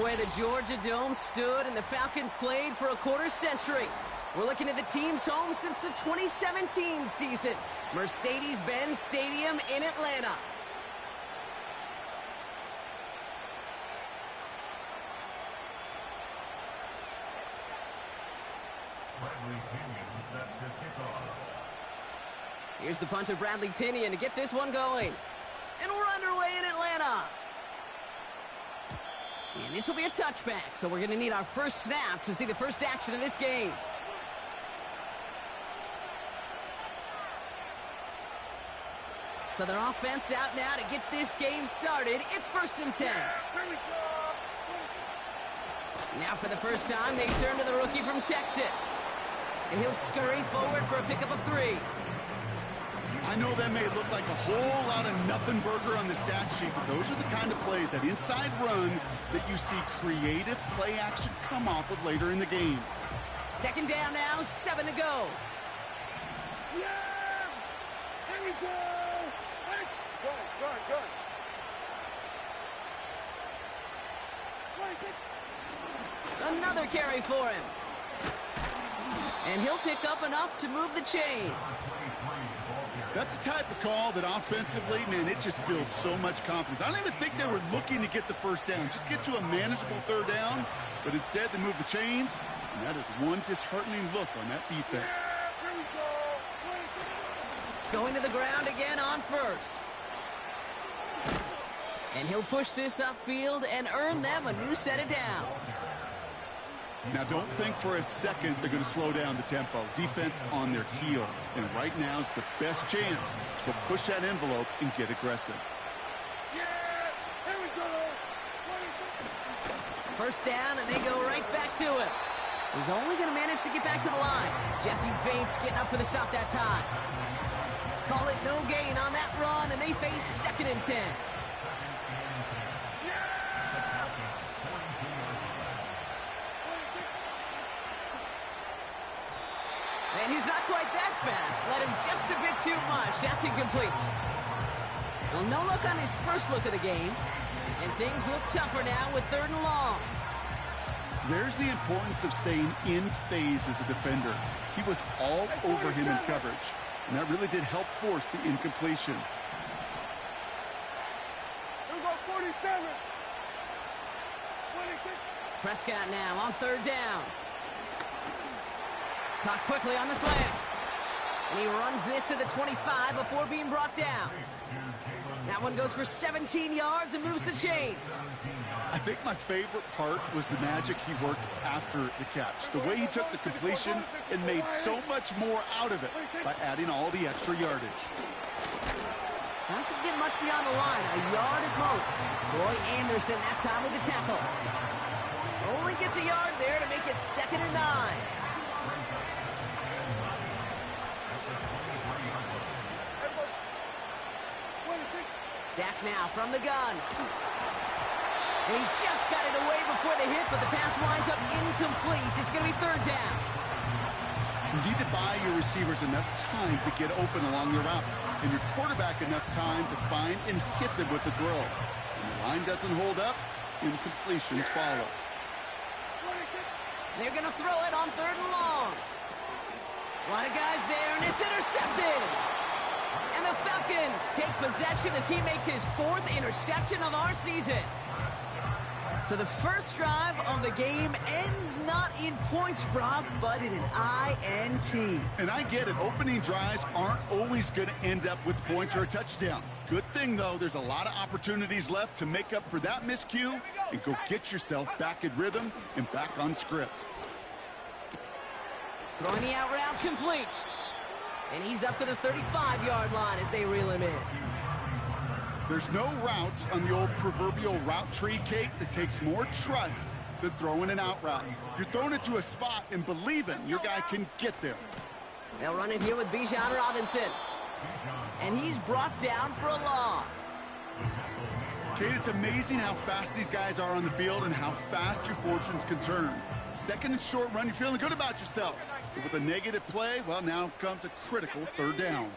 where the Georgia Dome stood and the Falcons played for a quarter century. We're looking at the team's home since the 2017 season, Mercedes-Benz Stadium in Atlanta. Here's the punter, Bradley Pinion, to get this one going. And we're underway in Atlanta. And this will be a touchback, so we're going to need our first snap to see the first action of this game. So their offense out now to get this game started. It's 1st and 10. Now for the first time, they turn to the rookie from Texas. And he'll scurry forward for a pickup of 3. I know that may look like a whole lot of nothing burger on the stat sheet, but those are the kind of plays, that inside run, that you see creative play action come off of later in the game. 2nd down now, 7 to go. Yeah! Here we go! Good. Another carry for him. And he'll pick up enough to move the chains. That's the type of call that offensively, man, it just builds so much confidence. I don't even think they were looking to get the first down, just get to a manageable 3rd down, but instead they move the chains, and that is one disheartening look on that defense. Going to the ground again on 1st. And he'll push this upfield and earn them a new set of downs. Now, don't think for a second they're going to slow down the tempo. Defense on their heels. And right now is the best chance to go push that envelope and get aggressive. Yeah! Here we go! 1st down, and they go right back to him. He's only going to manage to get back to the line. Jesse Bates getting up for the stop that time. Call it no gain on that run, and they face 2nd and 10. And he's not quite that fast. Let him just a bit too much. That's incomplete. Well, no look on his first look of the game. And things look tougher now with 3rd and long. There's the importance of staying in phase as a defender. He was all over him in coverage. And that really did help force the incompletion. Here we go, 47. 26. Prescott now on 3rd down. Caught quickly on the slant. And he runs this to the 25 before being brought down. That one goes for 17 yards and moves the chains. I think my favorite part was the magic he worked after the catch. The way he took the completion and made so much more out of it by adding all the extra yardage. Doesn't get much beyond the line, a yard at most. Troy Anderson that time with the tackle. Only gets a yard there to make it 2nd and 9. Dak now from the gun. And he just got it away before the hit, but the pass winds up incomplete. It's going to be 3rd down. You need to buy your receivers enough time to get open along your route, and your quarterback enough time to find and hit them with the throw. When the line doesn't hold up, incompletions follow. They're going to throw it on 3rd and long. A lot of guys there, and it's intercepted. And the Falcons take possession as he makes his 4th interception of our season. So the first drive of the game ends not in points, Brock, but in an INT. And I get it. Opening drives aren't always going to end up with points or a touchdown. Good thing, though, there's a lot of opportunities left to make up for that miscue and go get yourself back in rhythm and back on script. Throwing the out route complete. And he's up to the 35-yard line as they reel him in. There's no routes on the old proverbial route tree cake that takes more trust than throwing an out route. You're throwing it to a spot and believing your guy can get there. They'll run it here with Bijan Robinson. And he's brought down for a loss. Kate, it's amazing how fast these guys are on the field and how fast your fortunes can turn. 2nd and short run, you're feeling good about yourself. But with a negative play, well, now comes a critical 3rd down.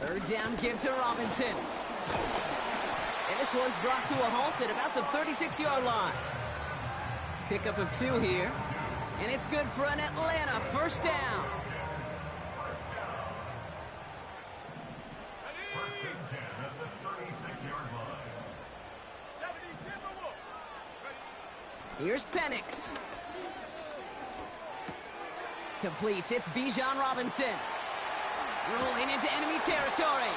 3rd down give to Robinson. And this one's brought to a halt at about the 36-yard line. Pickup of 2 here. And it's good for an Atlanta first down. Here's Penix. Completes. It's Bijan Robinson. Rolling into enemy territory.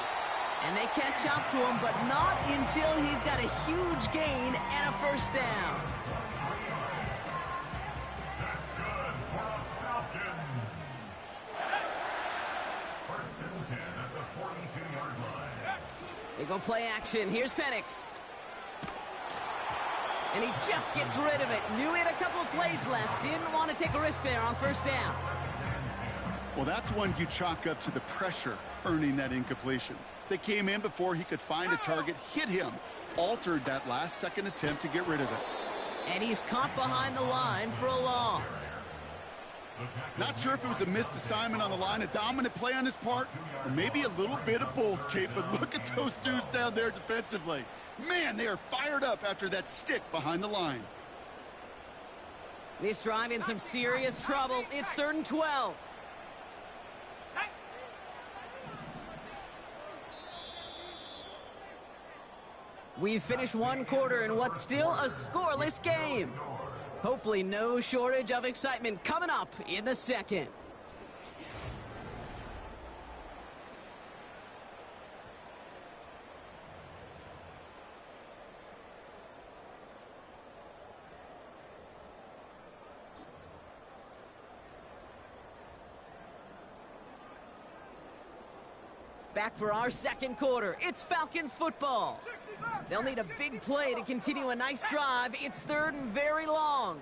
And they catch up to him, but not until he's got a huge gain and a first down. That's good for the Falcons. First and 10 at the 42-yard line. They go play action. Here's Penix. And he just gets rid of it. Knew he had a couple of plays left. Didn't want to take a risk there on first down. Well, that's one you chalk up to the pressure earning that incompletion. They came in before he could find a target, hit him, altered that last-second attempt to get rid of it. And he's caught behind the line for a loss. Not sure if it was a missed assignment on the line, a dominant play on his part, or maybe a little bit of both, Kate, but look at those dudes down there defensively. Man, they are fired up after that stick behind the line. This drive in some serious trouble. It's 3rd and 12. We've finished one quarter in what's still a scoreless game. Hopefully no shortage of excitement coming up in the second. Back for our second quarter. It's Falcons football. They'll need a big play to continue a nice drive. It's 3rd and very long.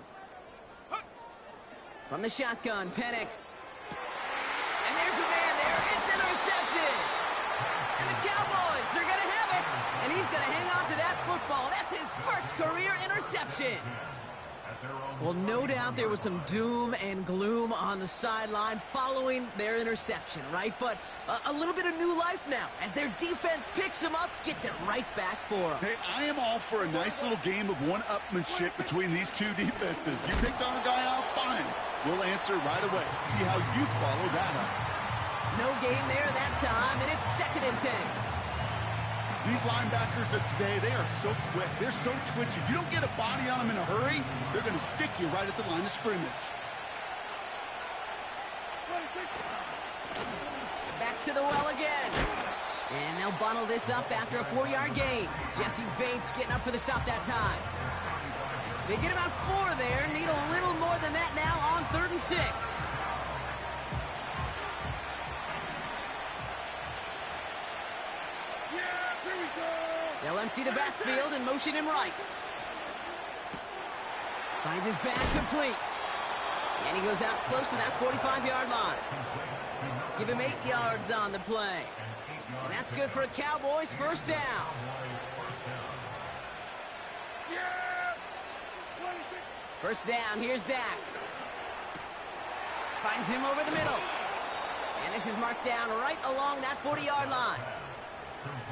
From the shotgun, Penix. And there's a man there. It's intercepted. And the Cowboys are going to have it. And he's going to hang on to that football. That's his first career interception. Well, no doubt there was some doom and gloom on the sideline following their interception, right? But a little bit of new life now as their defense picks them up, gets it right back for them. Hey, I am all for a nice little game of one-upmanship between these two defenses. You picked our guy out, fine. We'll answer right away. See how you follow that up. No gain there that time, and it's 2nd and 10. These linebackers of today, they are so quick. They're so twitchy. You don't get a body on them in a hurry, they're going to stick you right at the line of scrimmage. Back to the well again. And they'll bundle this up after a 4-yard gain. Jesse Bates getting up for the stop that time. They get about 4 there. Need a little more than that now on 3rd and 6. They'll empty the backfield and motion him right. Finds his back complete. And he goes out close to that 45-yard line. Give him 8 yards on the play. And that's good for a Cowboys first down. First down, here's Dak. Finds him over the middle. And this is marked down right along that 40-yard line.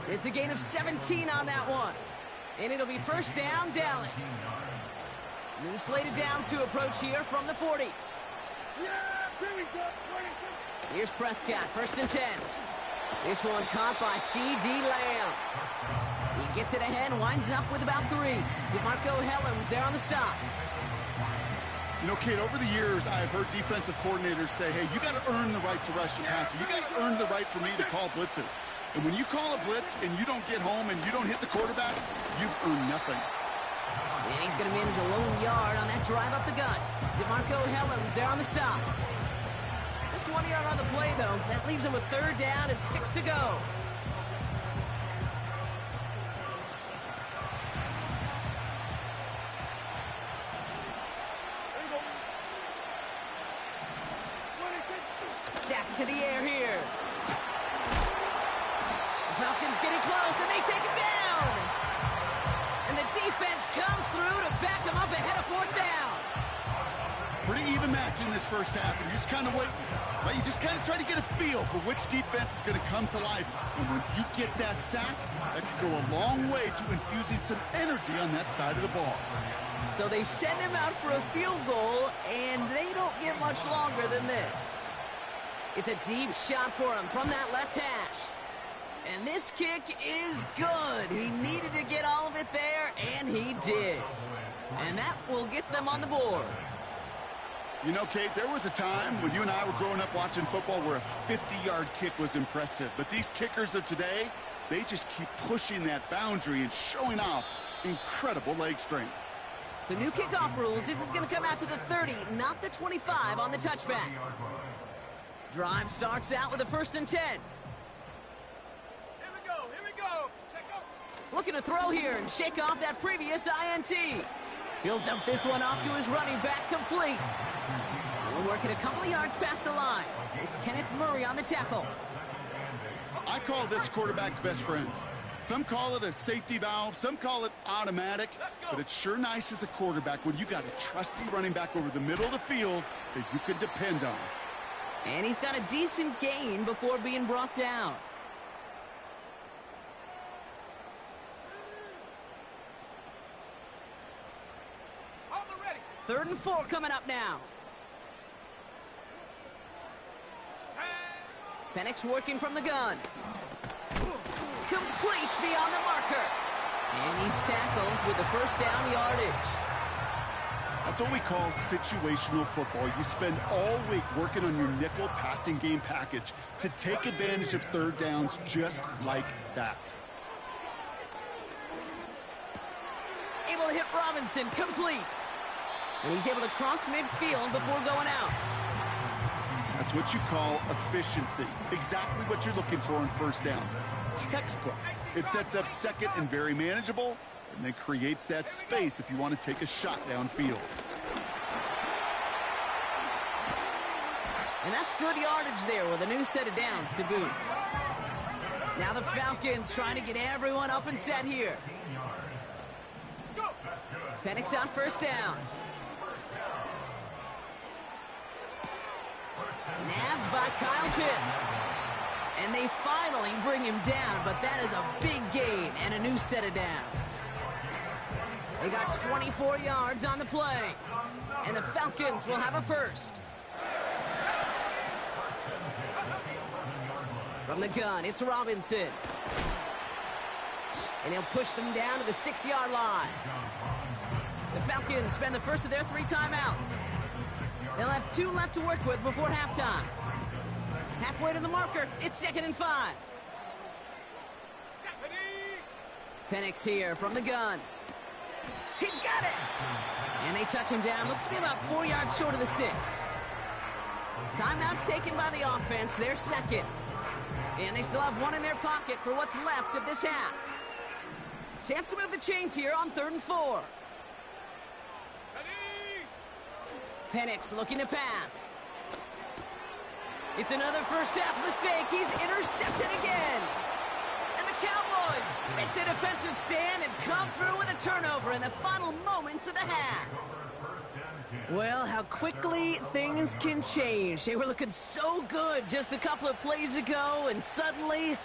It's a gain of 17 on that one. And it'll be first down, Dallas. New slate of downs to approach here from the 40. Here's Prescott, 1st and 10. This one caught by C.D. Lamb. He gets it ahead, winds up with about 3. DeMarco Hellams there on the stop. You know, Kate, over the years, I've heard defensive coordinators say, hey, you got to earn the right to rush and pass. You got to earn the right for me to call blitzes. And when you call a blitz and you don't get home and you don't hit the quarterback, you've earned nothing. And he's going to manage a lone yard on that drive up the gut. DeMarco Hellams there on the stop. Just 1 yard on the play, though. That leaves him with 3rd down and 6 to go. Dak to the air here. The Falcons getting close, and they take him down. And the defense comes through to back him up ahead of 4th down. Pretty even match in this first half, and you're just kind of waiting. Right? You just kind of try to get a feel for which defense is going to come to life. And when you get that sack, that can go a long way to infusing some energy on that side of the ball. So they send him out for a field goal, and they don't get much longer than this. It's a deep shot for him from that left hash. And this kick is good. He needed to get all of it there, and he did. And that will get them on the board. You know, Kate, there was a time when you and I were growing up watching football where a 50-yard kick was impressive. But these kickers of today, they just keep pushing that boundary and showing off incredible leg strength. So new kickoff rules. This is going to come out to the 30, not the 25 on the touchback. Drive starts out with a 1st and 10. Here we go. Check out. Looking to throw here and shake off that previous INT. He'll dump this one off to his running back, complete. We'll work it a couple of yards past the line. It's Kenneth Murray on the tackle. I call this quarterback's best friend. Some call it a safety valve, some call it automatic, but it's sure nice as a quarterback when you got a trusty running back over the middle of the field that you can depend on. And he's got a decent gain before being brought down. On the ready. 3rd and 4 coming up now. Penix working from the gun. Complete beyond the marker. And he's tackled with the 1st down yardage. That's what we call situational football. You spend all week working on your nickel passing game package to take advantage of 3rd downs just like that. Able to hit Robinson, complete. And he's able to cross midfield before going out. That's what you call efficiency. Exactly what you're looking for in 1st down. Textbook. It sets up 2nd and very manageable, and then creates that space if you want to take a shot downfield. And that's good yardage there with a new set of downs to boot. Now the Falcons trying to get everyone up and set here. Penix on 1st down. Nabbed by Kyle Pitts. And they finally bring him down, but that is a big gain and a new set of downs. They got 24 yards on the play. And the Falcons will have a 1st. From the gun, it's Robinson. And he'll push them down to the 6-yard line. The Falcons spend the 1st of their 3 timeouts. They'll have 2 left to work with before halftime. Halfway to the marker, it's 2nd and 5. Penix here from the gun. He's got it! And they touch him down. Looks to be about 4 yards short of the 6. Timeout taken by the offense, their 2nd. And they still have 1 in their pocket for what's left of this half. Chance to move the chains here on 3rd and 4. Penix looking to pass. It's another 1st half mistake. He's intercepted again. And the Cowboys make the defensive stand and come through with a turnover in the final moments of the half. Well, how quickly things can change. They were looking so good just a couple of plays ago, and suddenly,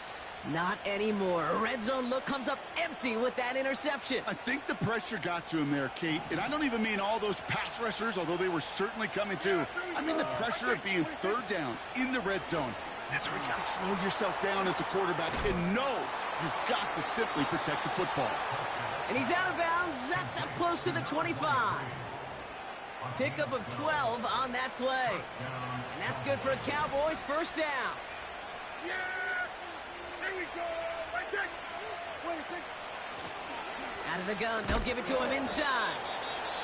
not anymore. A red zone look comes up empty with that interception. I think the pressure got to him there, Kate. And I don't even mean all those pass rushers, although they were certainly coming too. I mean the pressure of being 3rd down in the red zone. That's where you got to slow yourself down as a quarterback and know you've got to simply protect the football. And he's out of bounds. That's up close to the 25. Pickup of 12 on that play. And that's good for a Cowboys 1st down. Yeah! Here we go! Right check! Out of the gun, they'll give it to him inside.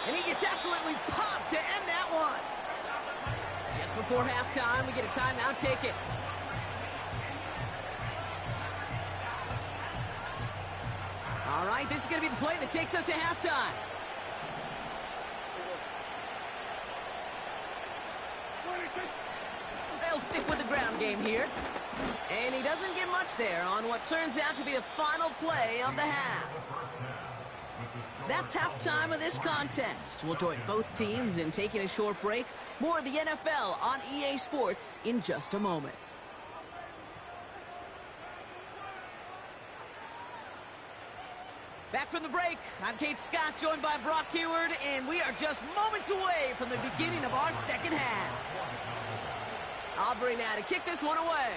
And he gets absolutely popped to end that one. Just before halftime, we get a timeout taken. All right, this is going to be the play that takes us to halftime. They'll stick with the ground game here. And he doesn't get much there on what turns out to be the final play of the half. That's halftime of this contest. We'll join both teams in taking a short break. More of the NFL on EA Sports in just a moment. Back from the break, I'm Kate Scott, joined by Brock Heward, and we are just moments away from the beginning of our second half. Aubrey now to kick this one away.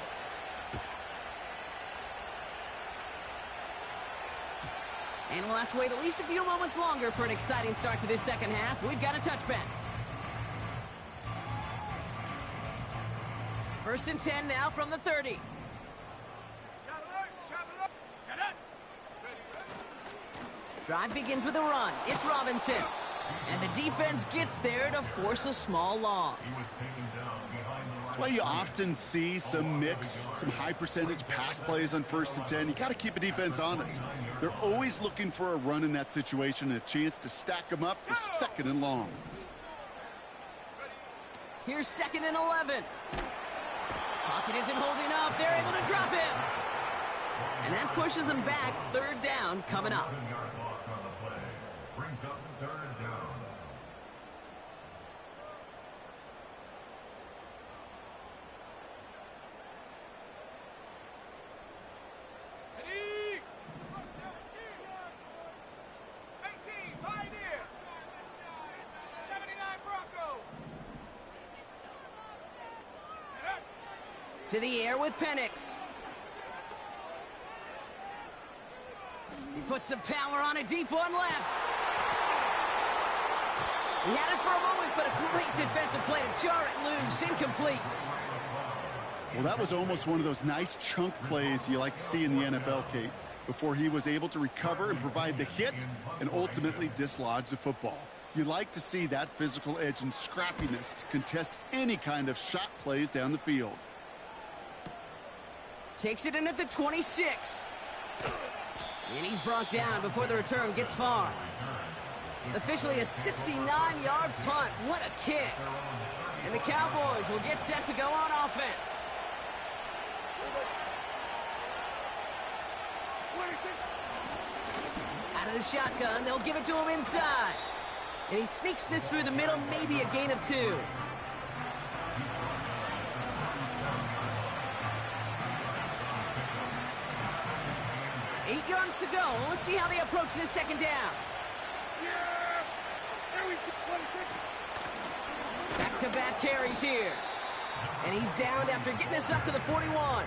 And we'll have to wait at least a few moments longer for an exciting start to this second half. We've got a touchback. 1st and 10 now from the 30. Drive begins with a run. It's Robinson. And the defense gets there to force a small loss. That's why you often see some mix, some high percentage pass plays on 1st and 10. You got to keep a defense honest. They're always looking for a run in that situation, and a chance to stack them up for 2nd and long. Here's 2nd and 11. Pocket isn't holding up. They're able to drop him. And that pushes them back. 3rd down coming up. Brings up 3rd down. To the air with Penix. He puts some power on a deep one left. He had it for a moment, but a great defensive play to jar it loose. Incomplete. Well, that was almost one of those nice chunk plays you like to see in the NFL, Kate, before he was able to recover and provide the hit and ultimately dislodge the football. You like to see that physical edge and scrappiness to contest any kind of shot plays down the field. Takes it in at the 26. And he's brought down before the return gets far. Officially a 69-yard punt. What a kick. And the Cowboys will get set to go on offense. Out of the shotgun, they'll give it to him inside. And he sneaks this through the middle, maybe a gain of 2. Eight yards to go. Let's see how they approach this 2nd down. Back-to-back carries here. And he's downed after getting this up to the 41.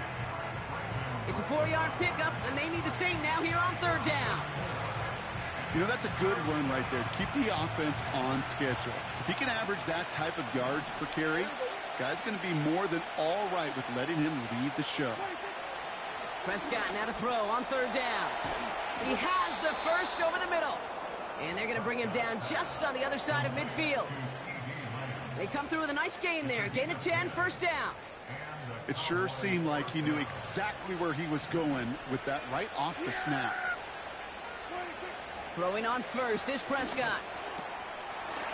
It's a 4-yard pickup, and they need the same now here on 3rd down. You know, that's a good run right there. Keep the offense on schedule. If he can average that type of yards per carry, this guy's going to be more than all right with letting him lead the show. Prescott now to throw on 3rd down. He has the first over the middle. And they're going to bring him down just on the other side of midfield. They come through with a nice gain there. Gain of 10, 1st down. It sure seemed like he knew exactly where he was going with that right off the snap. Throwing on 1st is Prescott.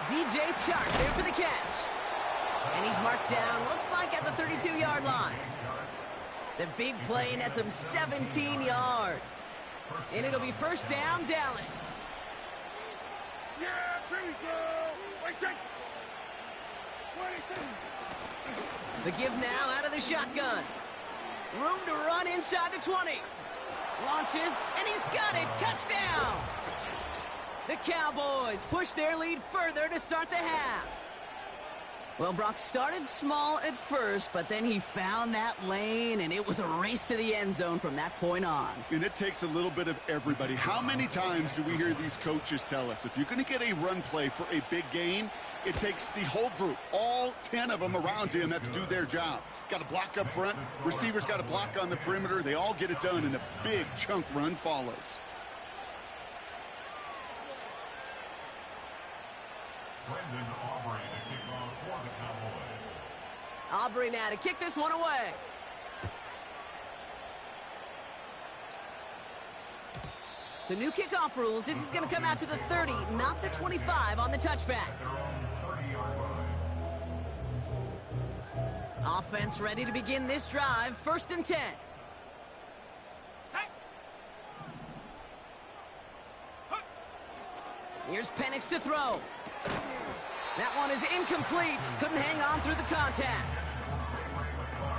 DJ Chark there for the catch. And he's marked down, looks like at the 32-yard line. The big play nets him 17 yards. And it'll be 1st down, Dallas. Yeah, here we go. Wait, take. The give now out of the shotgun. Room to run inside the 20. Launches, and he's got it. Touchdown! The Cowboys push their lead further to start the half. Well, Brock started small at first, but then he found that lane, and it was a race to the end zone from that point on. And it takes a little bit of everybody. How many times do we hear these coaches tell us, if you're going to get a run play for a big gain, it takes the whole group, all 10 of them around him have to do their job. Got to block up front, receivers got to block on the perimeter. They all get it done, and a big chunk run follows. Brendan Aubrey to kick off for the Cowboys. Aubrey now to kick this one away. So new kickoff rules. This is going to come out to the 30, not the 25 on the touchback. Offense ready to begin this drive. 1st and 10. Here's Penix to throw. That one is incomplete. Couldn't hang on through the contact.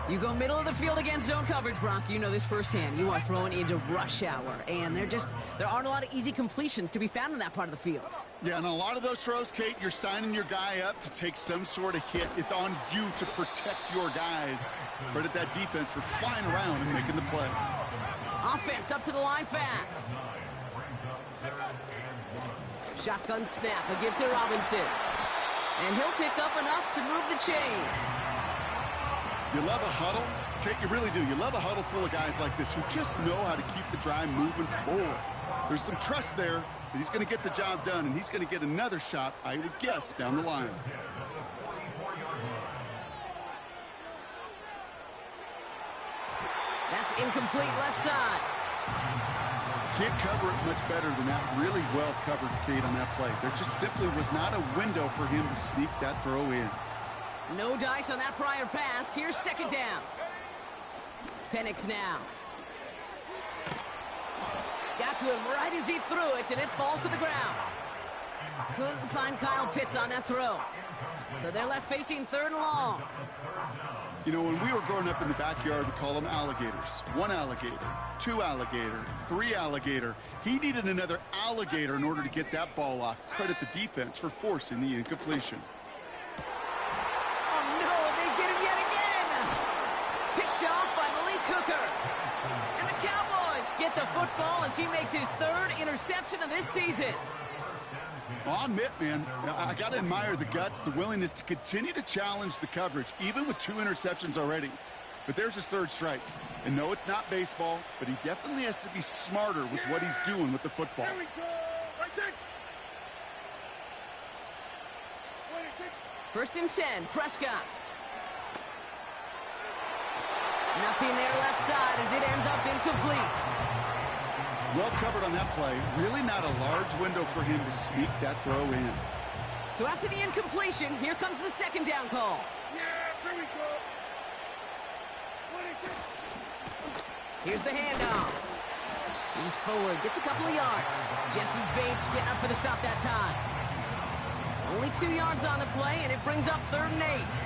You go middle of the field against zone coverage, Bronk. You know this firsthand. You are throwing into rush hour, and there aren't a lot of easy completions to be found in that part of the field. Yeah, and a lot of those throws, Kate, you're signing your guy up to take some sort of hit. It's on you to protect your guys. Credit that defense for flying around and making the play. Offense up to the line fast. Shotgun snap, a give to Robinson. And he'll pick up enough to move the chains. You love a huddle? Kate, you really do. You love a huddle full of guys like this who just know how to keep the drive moving forward. There's some trust there that he's going to get the job done, and he's going to get another shot, I would guess, down the line. That's incomplete left side. Can't cover it much better than that. Really well covered, Kate, on that play. There just simply was not a window for him to sneak that throw in. No dice on that prior pass. Here's second down. Penix now. Got to him right as he threw it, and it falls to the ground. Couldn't find Kyle Pitts on that throw. So they're left facing third and long. You know, when we were growing up in the backyard, we call them alligators. One alligator, two alligator, three alligator. He needed another alligator in order to get that ball off. Credit the defense for forcing the incompletion. Oh, no, they get him yet again. Picked off by Malik Hooker. And the Cowboys get the football as he makes his third interception of this season. Well, I'll admit, man, I got to admire the guts, the willingness to continue to challenge the coverage, even with 2 interceptions already. But there's his third strike. And no, it's not baseball, but he definitely has to be smarter with what he's doing with the football. Here we go. Right there. 1st and 10, Prescott. Nothing there left side as it ends up incomplete. Well covered on that play. Really not a large window for him to sneak that throw in. So after the incompletion, here comes the second down call. Yeah, here we go. Here's the handoff. He's forward, gets a couple of yards. Jesse Bates getting up for the stop that time. Only 2 yards on the play, and it brings up 3rd and 8.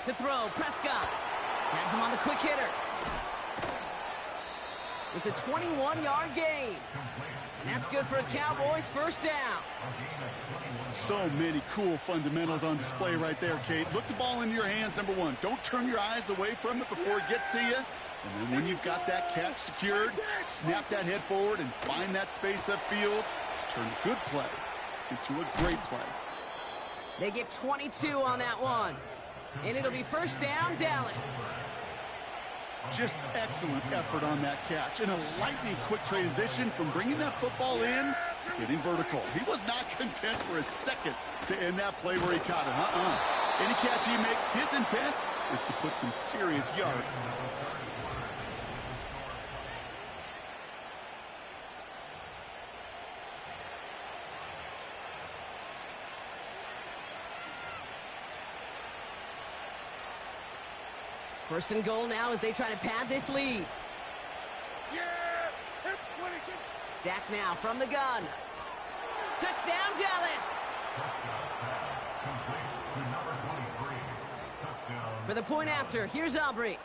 To throw, Prescott has him on the quick hitter. It's a 21-yard gain. And that's good for a Cowboys first down. So many cool fundamentals on display right there, Kate. Look the ball into your hands, number one. Don't turn your eyes away from it before it gets to you. And then when you've got that catch secured, snap that head forward and find that space upfield to turn a good play into a great play. They get 22 on that one. And it'll be first down, Dallas. Just excellent effort on that catch. And a lightning quick transition from bringing that football in to getting vertical. He was not content for a second to end that play where he caught it. Any catch he makes, his intent is to put some serious yard. First and goal now as they try to pad this lead. Yeah! Dak now from the gun. Touchdown, Dallas! For the point after, here's Aubrey.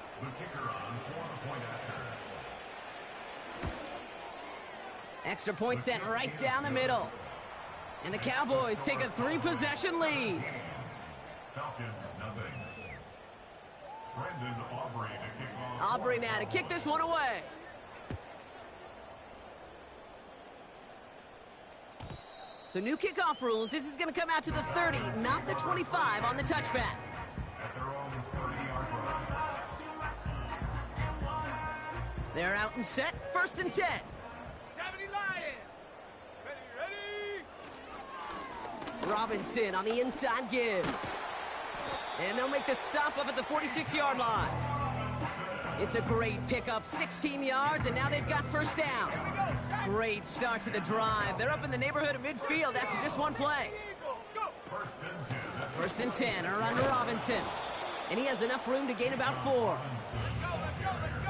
Extra point sent right down the middle. And the Cowboys take a 3-possession lead. Falcons, nothing. Aubrey now to kick this one away. So new kickoff rules. This is going to come out to the 30, not the 25 on the touchback. At their own 30-yard line. They're out and set. 1st and 10. 70 Lions. Ready? Robinson on the inside give. And they'll make the stop up at the 46-yard line. It's a great pickup, 16 yards, and now they've got first down. Great start to the drive. They're up in the neighborhood of midfield after just one play. First and 10. First and 10 are under Robinson. And he has enough room to gain about 4.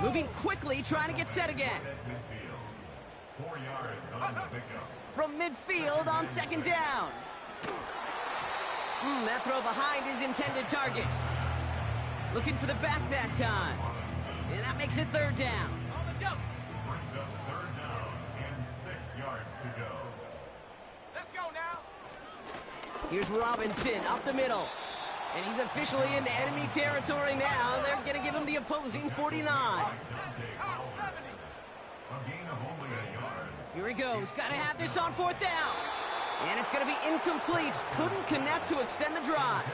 Moving quickly, trying to get set again. 4 yards on the pickup. From midfield on second down. That throw behind his intended target. Looking for the back that time. And that makes it third down. Brings up third down and 6 yards to go. Let's go now. Here's Robinson up the middle. And he's officially into enemy territory now. They're going to give him the opposing 49. A gain of only a yard. Here he goes. Got to have this on fourth down. And it's going to be incomplete. Couldn't connect to extend the drive.